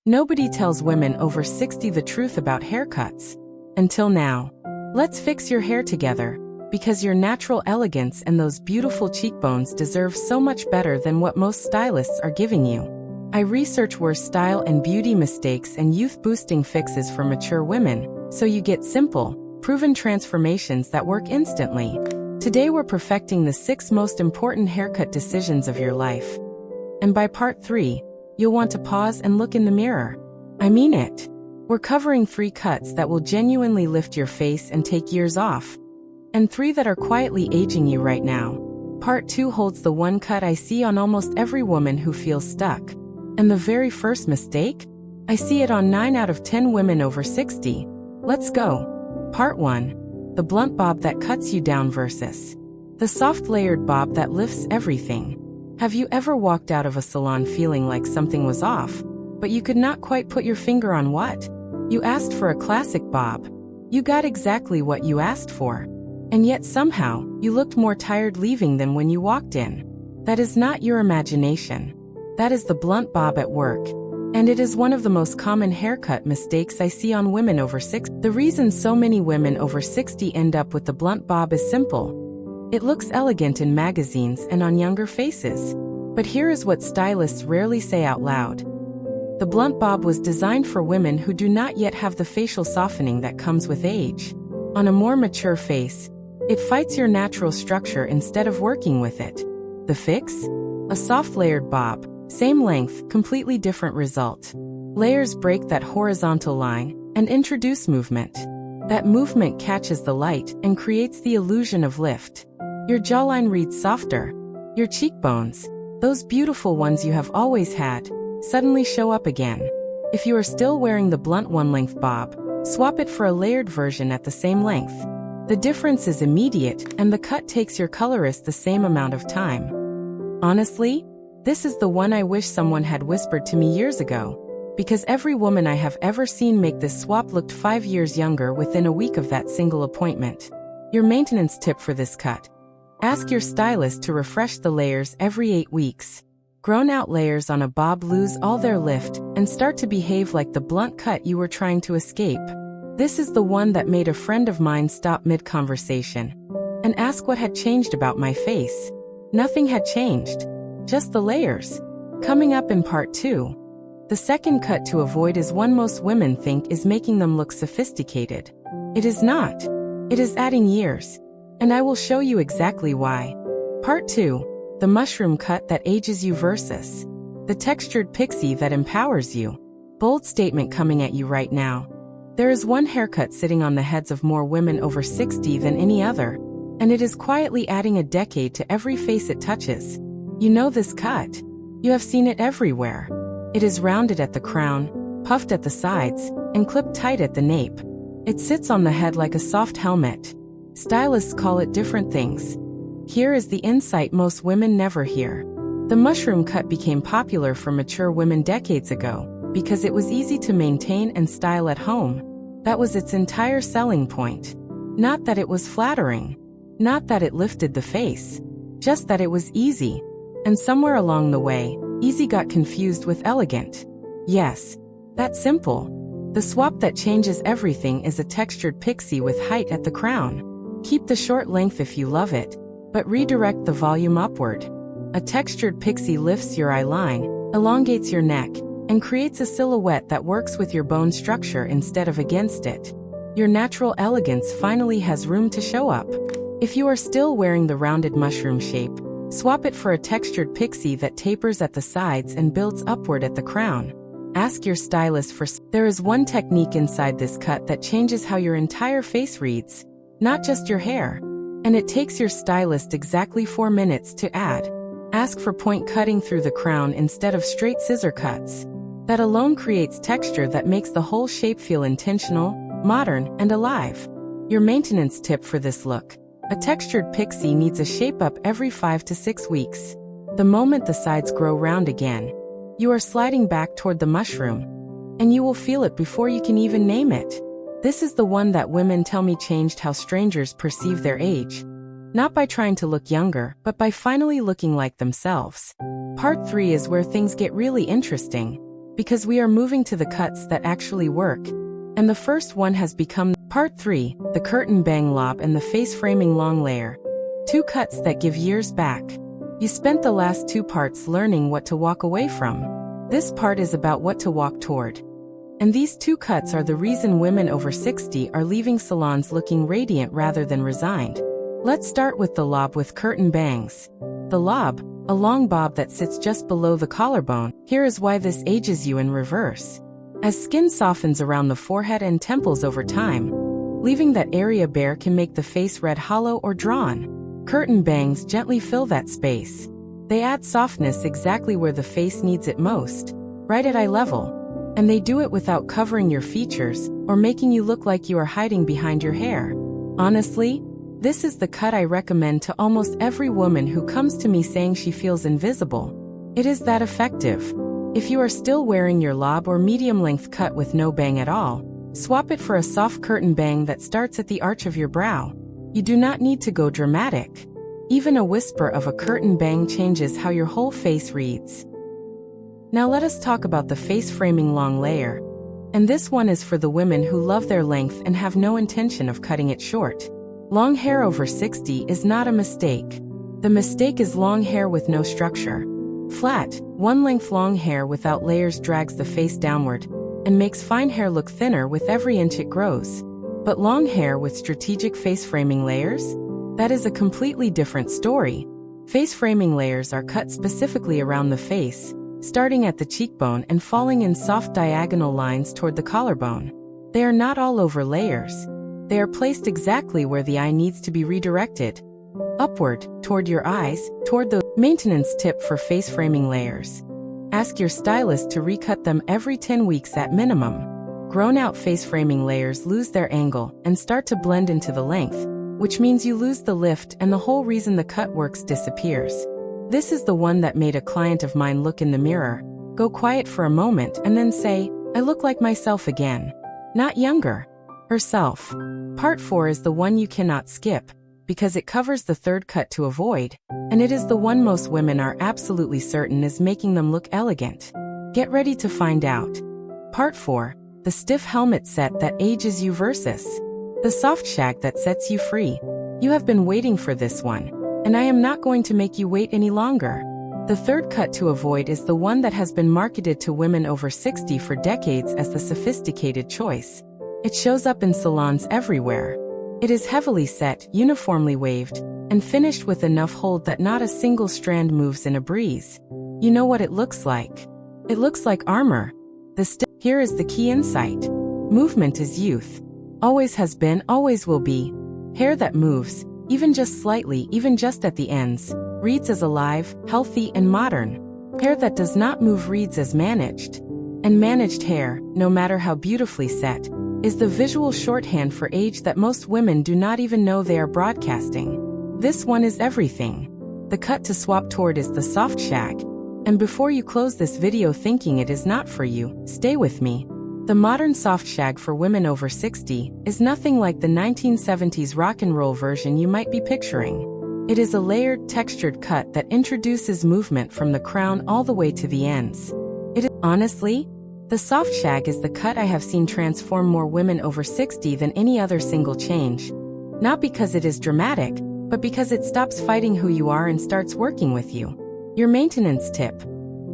Nobody tells women over 60 the truth about haircuts. Until now. Let's fix your hair together, because your natural elegance and those beautiful cheekbones deserve so much better than what most stylists are giving you. I research worst style and beauty mistakes and youth-boosting fixes for mature women, so you get simple, proven transformations that work instantly. Today we're perfecting the 6 most important haircut decisions of your life. And by part 3, you'll want to pause and look in the mirror. I mean it. We're covering 3 cuts that will genuinely lift your face and take years off. And 3 that are quietly aging you right now. Part 2 holds the one cut I see on almost every woman who feels stuck. And the very first mistake? I see it on 9 out of 10 women over 60. Let's go. Part 1. The blunt bob that cuts you down versus the soft layered bob that lifts everything. Have you ever walked out of a salon feeling like something was off, but you could not quite put your finger on what? You asked for a classic bob. You got exactly what you asked for. And yet somehow, you looked more tired leaving than when you walked in. That is not your imagination. That is the blunt bob at work. And it is one of the most common haircut mistakes I see on women over 60. The reason so many women over 60 end up with the blunt bob is simple. It looks elegant in magazines and on younger faces. But here is what stylists rarely say out loud. The blunt bob was designed for women who do not yet have the facial softening that comes with age. On a more mature face, it fights your natural structure instead of working with it. The fix? A soft layered bob. Same length, completely different result. Layers break that horizontal line and introduce movement. That movement catches the light and creates the illusion of lift. Your jawline reads softer. Your cheekbones, those beautiful ones you have always had, suddenly show up again. If you are still wearing the blunt one-length bob, swap it for a layered version at the same length. The difference is immediate, and the cut takes your colorist the same amount of time. Honestly, this is the one I wish someone had whispered to me years ago, because every woman I have ever seen make this swap looked 5 years younger within a week of that single appointment. Your maintenance tip for this cut. Ask your stylist to refresh the layers every 8 weeks. Grown-out layers on a bob lose all their lift and start to behave like the blunt cut you were trying to escape. This is the one that made a friend of mine stop mid-conversation and ask what had changed about my face. Nothing had changed. Just the layers. Coming up in part 2. The second cut to avoid is one most women think is making them look sophisticated. It is not. It is adding years. And I will show you exactly why. Part 2. The mushroom cut that ages you versus the textured pixie that empowers you. Bold statement coming at you right now. There is one haircut sitting on the heads of more women over 60 than any other, and it is quietly adding a decade to every face it touches. You know this cut. You have seen it everywhere. It is rounded at the crown, puffed at the sides, and clipped tight at the nape. It sits on the head like a soft helmet. Stylists call it different things. Here is the insight most women never hear. The mushroom cut became popular for mature women decades ago because it was easy to maintain and style at home. That was its entire selling point. Not that it was flattering. Not that it lifted the face. Just that it was easy. And somewhere along the way, easy got confused with elegant. Yes, that's simple. The swap that changes everything is a textured pixie with height at the crown. Keep the short length if you love it, but redirect the volume upward. A textured pixie lifts your eye line, elongates your neck, and creates a silhouette that works with your bone structure instead of against it. Your natural elegance finally has room to show up. If you are still wearing the rounded mushroom shape, swap it for a textured pixie that tapers at the sides and builds upward at the crown. Ask your stylist for. There is one technique inside this cut that changes how your entire face reads, not just your hair. And it takes your stylist exactly 4 minutes to add. Ask for point cutting through the crown instead of straight scissor cuts. That alone creates texture that makes the whole shape feel intentional, modern, and alive. Your maintenance tip for this look. A textured pixie needs a shape-up every 5 to 6 weeks. The moment the sides grow round again, you are sliding back toward the mushroom, and you will feel it before you can even name it. This is the one that women tell me changed how strangers perceive their age. Not by trying to look younger, but by finally looking like themselves. Part 3 is where things get really interesting. because we are moving to the cuts that actually work. And the first one has become Part 3, the curtain bang lob and the face framing long layer. 2 cuts that give years back. You spent the last 2 parts learning what to walk away from. This part is about what to walk toward. And these 2 cuts are the reason women over 60 are leaving salons looking radiant rather than resigned. Let's start with the lob with curtain bangs. The lob, a long bob that sits just below the collarbone. Here is why this ages you in reverse. As skin softens around the forehead and temples over time, leaving that area bare can make the face red, hollow, or drawn. Curtain bangs gently fill that space. They add softness exactly where the face needs it most, right at eye level. And they do it without covering your features or making you look like you are hiding behind your hair. Honestly, this is the cut I recommend to almost every woman who comes to me saying she feels invisible. It is that effective. If you are still wearing your lob or medium-length cut with no bang at all, swap it for a soft curtain bang that starts at the arch of your brow. You do not need to go dramatic. Even a whisper of a curtain bang changes how your whole face reads. Now let us talk about the face framing long layer. And this one is for the women who love their length and have no intention of cutting it short. Long hair over 60 is not a mistake. The mistake is long hair with no structure. Flat, one-length long hair without layers drags the face downward and makes fine hair look thinner with every inch it grows. But long hair with strategic face framing layers? That is a completely different story. Face framing layers are cut specifically around the face, starting at the cheekbone and falling in soft diagonal lines toward the collarbone. They are not all over layers. They are placed exactly where the eye needs to be redirected. Upward, toward your eyes, toward the maintenance tip for face framing layers. Ask your stylist to recut them every 10 weeks at minimum. Grown-out face framing layers lose their angle and start to blend into the length, which means you lose the lift and the whole reason the cut works disappears. This is the one that made a client of mine look in the mirror, go quiet for a moment and then say, "I look like myself again." Not younger. Herself. Part 4 is the one you cannot skip, because it covers the third cut to avoid, and it is the one most women are absolutely certain is making them look elegant. Get ready to find out. Part 4, the stiff helmet set that ages you versus the soft shag that sets you free. You have been waiting for this one, and I am not going to make you wait any longer. The third cut to avoid is the one that has been marketed to women over 60 for decades as the sophisticated choice. It shows up in salons everywhere. It is heavily set, uniformly waved, and finished with enough hold that not a single strand moves in a breeze. You know what it looks like. It looks like armor. Here is the key insight. Movement is youth. Always has been, always will be. Hair that moves, even just slightly, even just at the ends, reads as alive, healthy, and modern. Hair that does not move reads as managed. And managed hair, no matter how beautifully set, is the visual shorthand for age that most women do not even know they are broadcasting. This one is everything. The cut to swap toward is the soft shag. And before you close this video thinking it is not for you, stay with me. The modern soft shag for women over 60 is nothing like the 1970s rock and roll version you might be picturing. It is a layered, textured cut that introduces movement from the crown all the way to the ends. Honestly, the soft shag is the cut I have seen transform more women over 60 than any other single change. Not because it is dramatic, but because it stops fighting who you are and starts working with you. Your maintenance tip.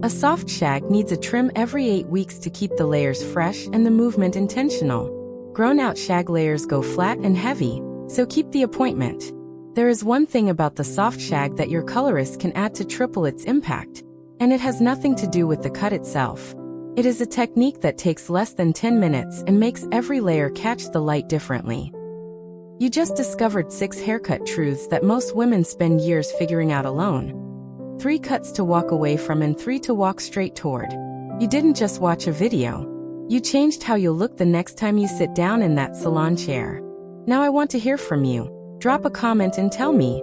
A soft shag needs a trim every 8 weeks to keep the layers fresh and the movement intentional. Grown-out shag layers go flat and heavy, so keep the appointment. There is one thing about the soft shag that your colorist can add to triple its impact, and it has nothing to do with the cut itself. It is a technique that takes less than 10 minutes and makes every layer catch the light differently. You just discovered 6 haircut truths that most women spend years figuring out alone. 3 cuts to walk away from and 3 to walk straight toward. You didn't just watch a video. You changed how you'll look the next time you sit down in that salon chair. Now I want to hear from you. Drop a comment and tell me,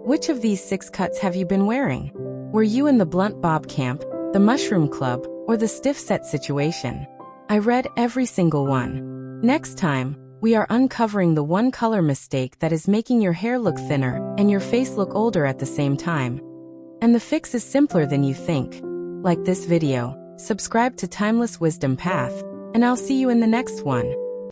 which of these 6 cuts have you been wearing? Were you in the blunt bob camp, the mushroom club, or the stiff set situation? I read every single one. Next time, we are uncovering the one color mistake that is making your hair look thinner and your face look older at the same time. And the fix is simpler than you think. Like this video, subscribe to Timeless Wisdom Path, and I'll see you in the next one.